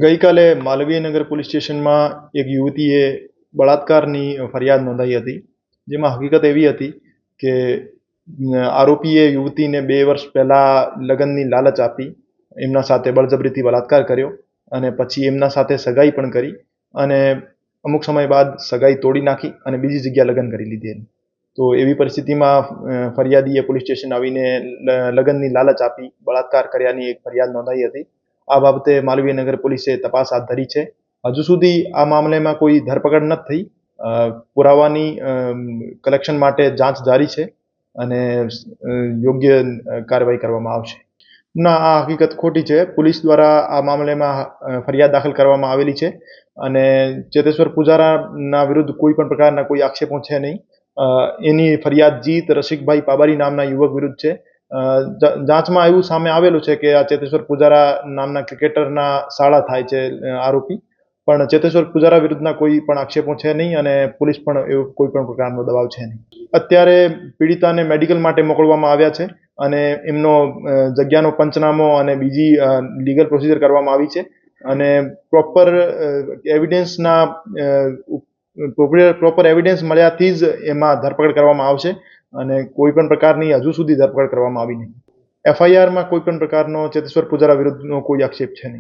ગઈકાલે માલવીયનગર પોલીસ સ્ટેશનમાં એક યુવતીએ બળાત્કારની ફરિયાદ નોંધાઈ હતી, જેમાં હકીકત એવી હતી કે આરોપીએ યુવતીને 2 વર્ષ પહેલા લગ્નની લાલચ આપી, એમના સાથે બળજબરીથી બળાત્કાર કર્યો અને પછી એમના સાથે સગાઈ પણ કરી અને અમુક સમય બાદ સગાઈ તોડી નાખી અને બીજી જગ્યા લગ્ન કરી લીધેલ. તો એવી પરિસ્થિતિમાં ફરિયાદીએ પોલીસ સ્ટેશન આવીને લગ્નની લાલચ આપી બળાત્કાર કર્યાની એક ફરિયાદ નોંધાઈ હતી. આ બાબતે માલવીયનગર પોલીસે તપાસ હાથ ધરી છે. હજુ સુધી આ મામલામાં કોઈ ધરપકડ નથી થઈ. પુરાવાની કલેક્શન માટે જાંચ જારી છે અને યોગ્ય કાર્યવાહી કરવામાં આવશે. ના, આ હકીકત ખોટી છે. પોલીસ દ્વારા આ મામલામાં ફરિયાદ દાખલ કરવામાં આવેલી છે અને ચેતેશ્વર પુજારાના વિરુદ્ધ કોઈ પણ પ્રકારના કોઈ આક્ષેપો છે નહીં. એની ફરિયાદ જીત રસિકભાઈ પાબારી નામના યુવક વિરુદ્ધ છે. જાંચમાં એવું સામે આવેલું છે કે આ ચેતેશ્વર પુજારા નામના ક્રિકેટરના શાળા થાય છે આરોપી, પણ ચેતેશ્વર પુજારા વિરુદ્ધના કોઈ પણ આક્ષેપો છે નહીં અને પોલીસ પણ એવો કોઈ પણ પ્રકારનો દબાવ છે નહીં. અત્યારે પીડિતાને મેડિકલ માટે મોકલવામાં આવ્યા છે અને એમનો જગ્યાનો પંચનામો અને બીજી લીગલ પ્રોસિજર કરવામાં આવી છે અને પ્રોપર એવિડન્સ મળ્યાથી જ એમાં ધરપકડ કરવામાં આવશે અને કોઈ પણ પ્રકારની હજુ સુધી ધરપકડ કરવામાં આવી નહીં. એફઆઈઆરમાં કોઈ પણ પ્રકારનો ચેતેશ્વર પુજારા વિરુદ્ધનો કોઈ આક્ષેપ છે નહીં.